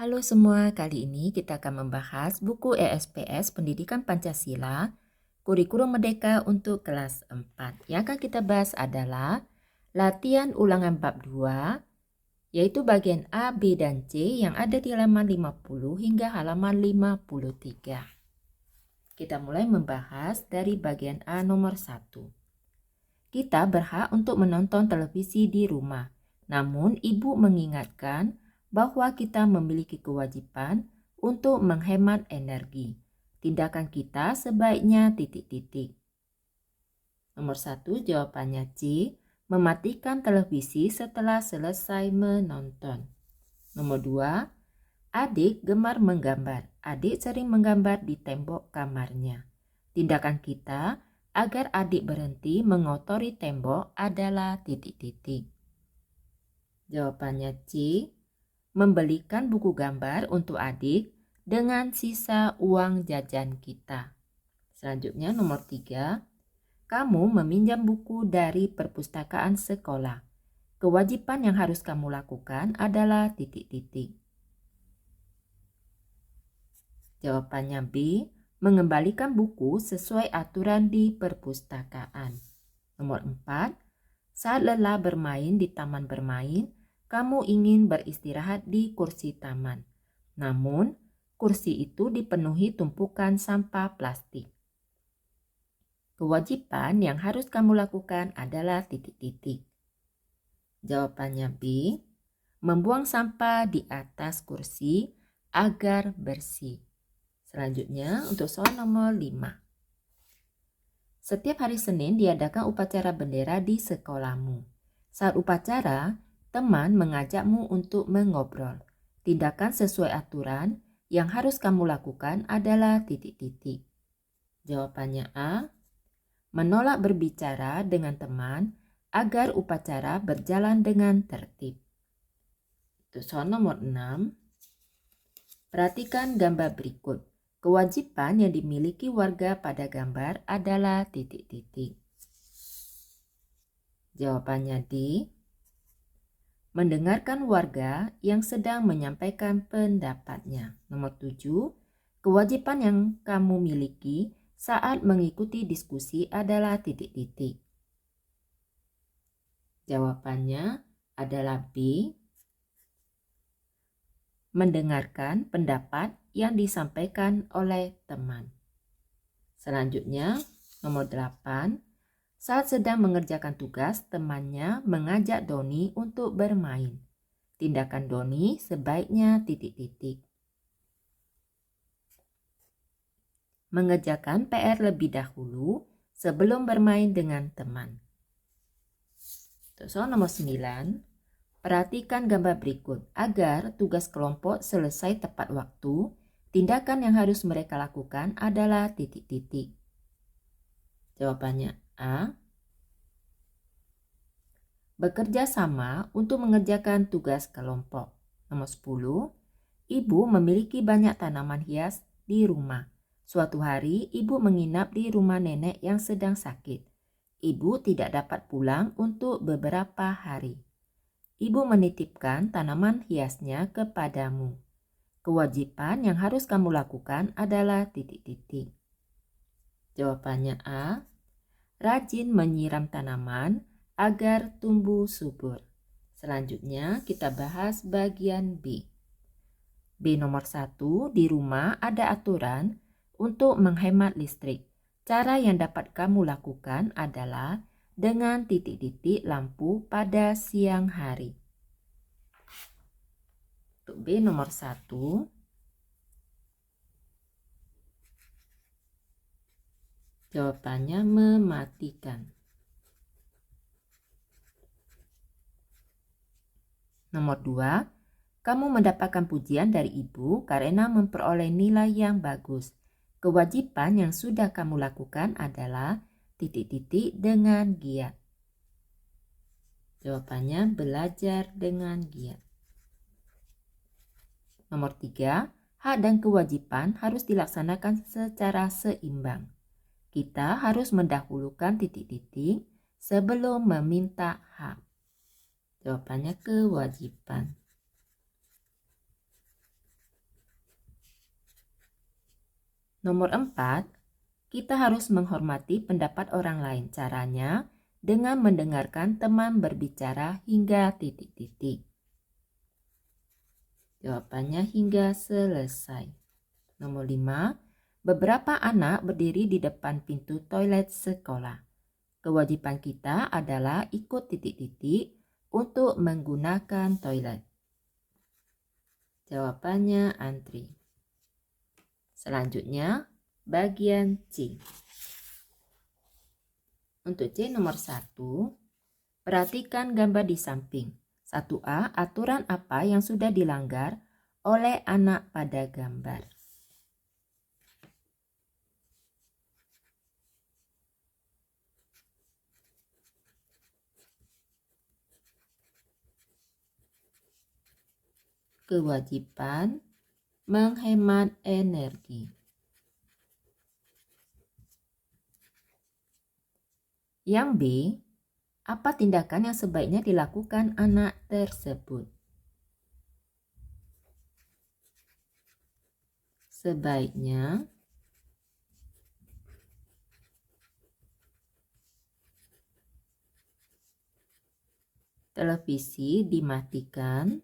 Halo semua, kali ini kita akan membahas buku ESPS Pendidikan Pancasila, Kurikulum Merdeka untuk kelas 4. Yang akan kita bahas adalah latihan ulangan bab 2, yaitu bagian A, B, dan C yang ada di halaman 50 hingga halaman 53. Kita mulai membahas dari bagian A nomor 1. Kita berhak untuk menonton televisi di rumah, namun ibu mengingatkan bahwa kita memiliki kewajiban untuk menghemat energi. Tindakan kita sebaiknya titik-titik. Nomor 1 jawabannya C, mematikan televisi setelah selesai menonton. Nomor 2, adik gemar menggambar. Adik sering menggambar di tembok kamarnya. Tindakan kita agar adik berhenti mengotori tembok adalah titik-titik. Jawabannya C, membelikan buku gambar untuk adik dengan sisa uang jajan kita. Selanjutnya nomor 3, kamu meminjam buku dari perpustakaan sekolah. Kewajiban yang harus kamu lakukan adalah titik-titik. Jawabannya B, mengembalikan buku sesuai aturan di perpustakaan. Nomor 4, saat lelah bermain di taman bermain, kamu ingin beristirahat di kursi taman. Namun, kursi itu dipenuhi tumpukan sampah plastik. Kewajiban yang harus kamu lakukan adalah titik-titik. Jawabannya B, membuang sampah di atas kursi agar bersih. Selanjutnya untuk soal nomor 5. Setiap hari Senin diadakan upacara bendera di sekolahmu. Saat upacara, teman mengajakmu untuk mengobrol. Tindakan sesuai aturan yang harus kamu lakukan adalah titik-titik. Jawabannya A, menolak berbicara dengan teman agar upacara berjalan dengan tertib. Itu soal nomor 6. Perhatikan gambar berikut. Kewajiban yang dimiliki warga pada gambar adalah titik-titik. Jawabannya D, mendengarkan warga yang sedang menyampaikan pendapatnya. Nomor 7, kewajiban yang kamu miliki saat mengikuti diskusi adalah titik-titik. Jawabannya adalah B, mendengarkan pendapat yang disampaikan oleh teman. Selanjutnya, nomor 8. Saat sedang mengerjakan tugas, temannya mengajak Doni untuk bermain. Tindakan Doni sebaiknya titik-titik. Mengerjakan PR lebih dahulu sebelum bermain dengan teman. Soal nomor 9. Perhatikan gambar berikut. Agar tugas kelompok selesai tepat waktu, tindakan yang harus mereka lakukan adalah titik-titik. Jawabannya A, bekerja sama untuk mengerjakan tugas kelompok. Nomor 10, ibu memiliki banyak tanaman hias di rumah. Suatu hari, ibu menginap di rumah nenek yang sedang sakit. Ibu tidak dapat pulang untuk beberapa hari. Ibu menitipkan tanaman hiasnya kepadamu. Kewajiban yang harus kamu lakukan adalah titik-titik. Jawabannya A, rajin menyiram tanaman agar tumbuh subur. Selanjutnya kita bahas bagian B. B nomor 1, di rumah ada aturan untuk menghemat listrik. Cara yang dapat kamu lakukan adalah dengan titik-titik lampu pada siang hari. Untuk B nomor 1, jawabannya mematikan. Nomor 2, kamu mendapatkan pujian dari ibu karena memperoleh nilai yang bagus. Kewajiban yang sudah kamu lakukan adalah titik-titik dengan giat. Jawabannya belajar dengan giat. Nomor 3, hak dan kewajiban harus dilaksanakan secara seimbang. Kita harus mendahulukan titik-titik sebelum meminta hak. Jawabannya kewajiban. Nomor 4, kita harus menghormati pendapat orang lain. Caranya dengan mendengarkan teman berbicara hingga titik-titik. Jawabannya hingga selesai. Nomor 5, beberapa anak berdiri di depan pintu toilet sekolah. Kewajiban kita adalah ikut titik-titik untuk menggunakan toilet. Jawabannya antri. Selanjutnya, bagian C. Untuk C nomor 1, perhatikan gambar di samping. 1A, aturan apa yang sudah dilanggar oleh anak pada gambar? Kewajiban menghemat energi. Yang B, apa tindakan yang sebaiknya dilakukan anak tersebut? Sebaiknya televisi dimatikan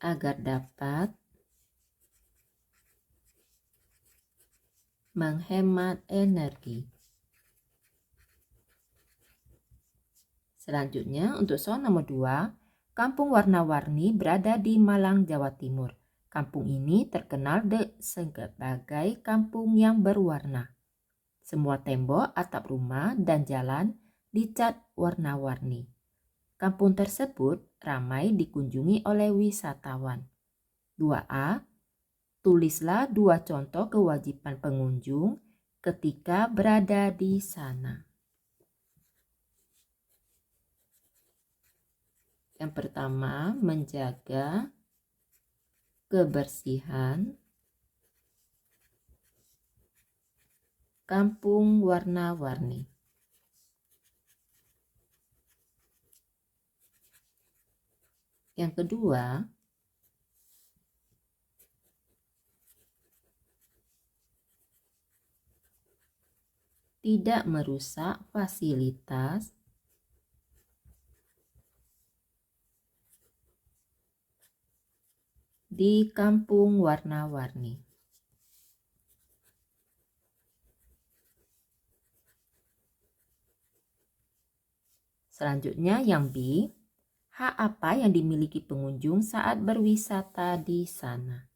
agar dapat menghemat energi. Selanjutnya untuk soal nomor 2, Kampung Warna-Warni berada di Malang, Jawa Timur. Kampung ini terkenal sebagai kampung yang berwarna. Semua tembok, atap rumah, dan jalan dicat warna-warni. Kampung tersebut ramai dikunjungi oleh wisatawan. 2A, tulislah 2 contoh kewajiban pengunjung ketika berada di sana. Yang pertama, menjaga kebersihan kampung warna-warni. Yang kedua, tidak merusak fasilitas di kampung warna-warni. Selanjutnya yang B, hak apa yang dimiliki pengunjung saat berwisata di sana?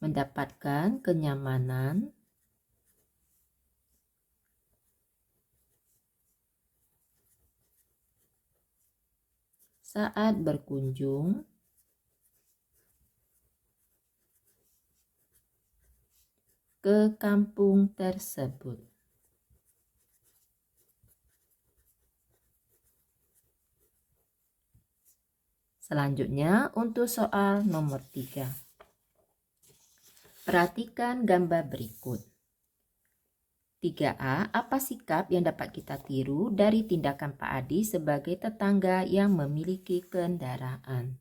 Mendapatkan kenyamanan saat berkunjung ke kampung tersebut. Selanjutnya untuk soal nomor 3. Perhatikan gambar berikut. 3A, apa sikap yang dapat kita tiru dari tindakan Pak Adi sebagai tetangga yang memiliki kendaraan?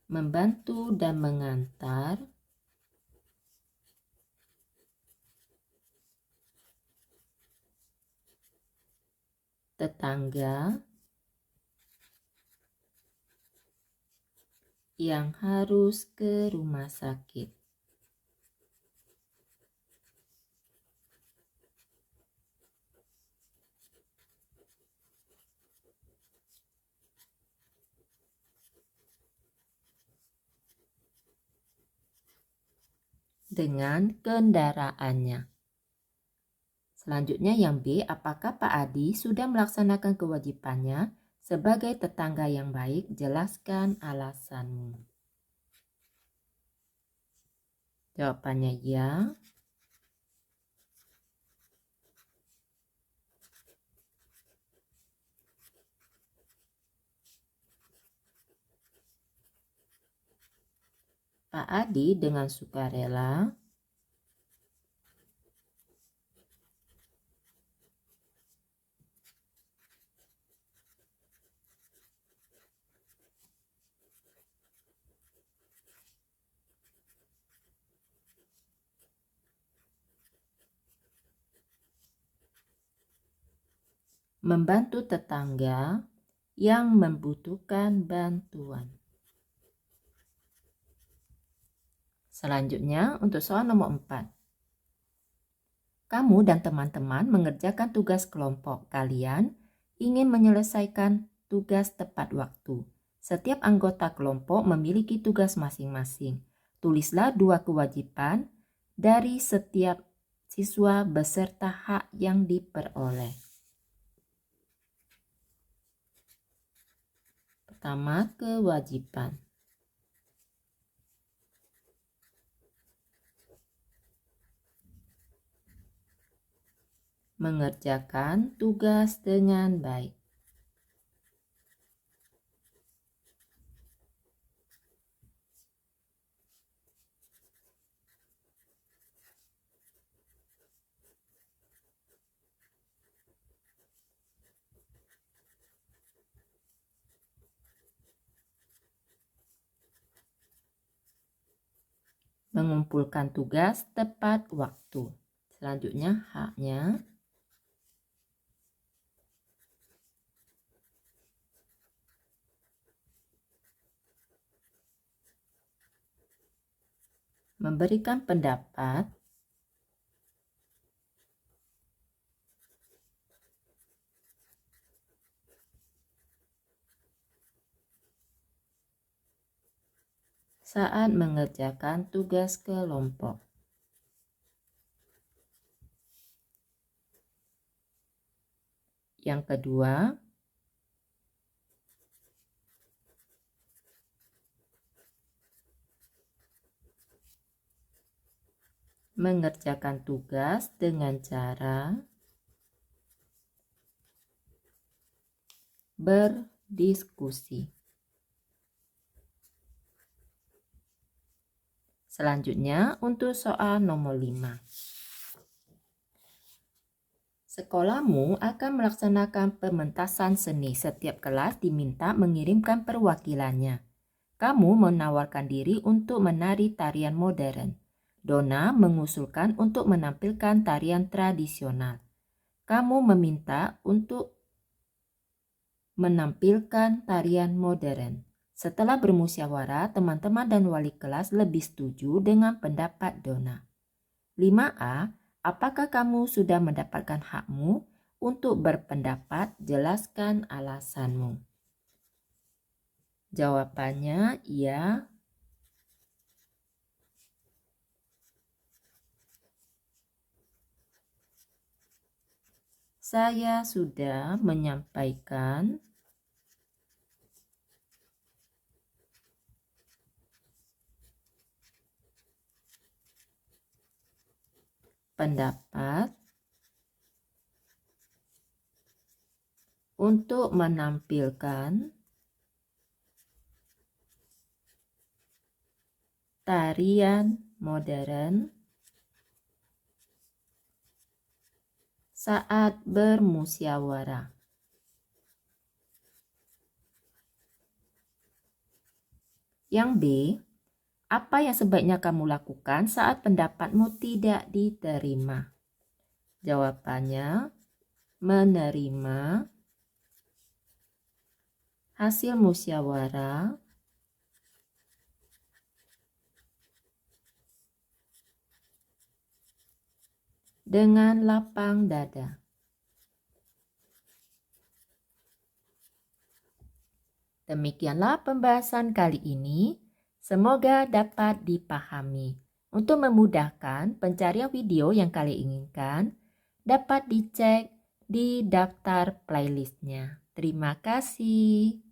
Membantu dan mengantar tetangga yang harus ke rumah sakit. Dengan kendaraannya. Selanjutnya yang B, apakah Pak Adi sudah melaksanakan kewajibannya sebagai tetangga yang baik? Jelaskan alasanmu. Jawabannya ya. Pak Adi dengan sukarela membantu tetangga yang membutuhkan bantuan. Selanjutnya untuk soal nomor 4. Kamu dan teman-teman mengerjakan tugas kelompok. Kalian ingin menyelesaikan tugas tepat waktu. Setiap anggota kelompok memiliki tugas masing-masing. Tulislah 2 kewajiban dari setiap siswa beserta hak yang diperoleh. Pertama, kewajiban. Mengerjakan tugas dengan baik. Mengumpulkan tugas tepat waktu. Selanjutnya haknya. Memberikan pendapat. Saat mengerjakan tugas kelompok. Yang kedua, mengerjakan tugas dengan cara berdiskusi. Selanjutnya untuk soal nomor 5. Sekolahmu akan melaksanakan pementasan seni. Setiap kelas diminta mengirimkan perwakilannya. Kamu menawarkan diri untuk menari tarian modern. Donna mengusulkan untuk menampilkan tarian tradisional. Kamu meminta untuk menampilkan tarian modern. Setelah bermusyawarah, teman-teman dan wali kelas lebih setuju dengan pendapat Donna. 5A, apakah kamu sudah mendapatkan hakmu untuk berpendapat? Jelaskan alasanmu. Jawabannya iya. Saya sudah menyampaikan pendapat untuk menampilkan tarian modern saat bermusyawarah. Yang B, apa yang sebaiknya kamu lakukan saat pendapatmu tidak diterima? Jawabannya, menerima hasil musyawarah dengan lapang dada. Demikianlah pembahasan kali ini. Semoga dapat dipahami. Untuk memudahkan pencarian video yang kalian inginkan, dapat dicek di daftar playlistnya. Terima kasih.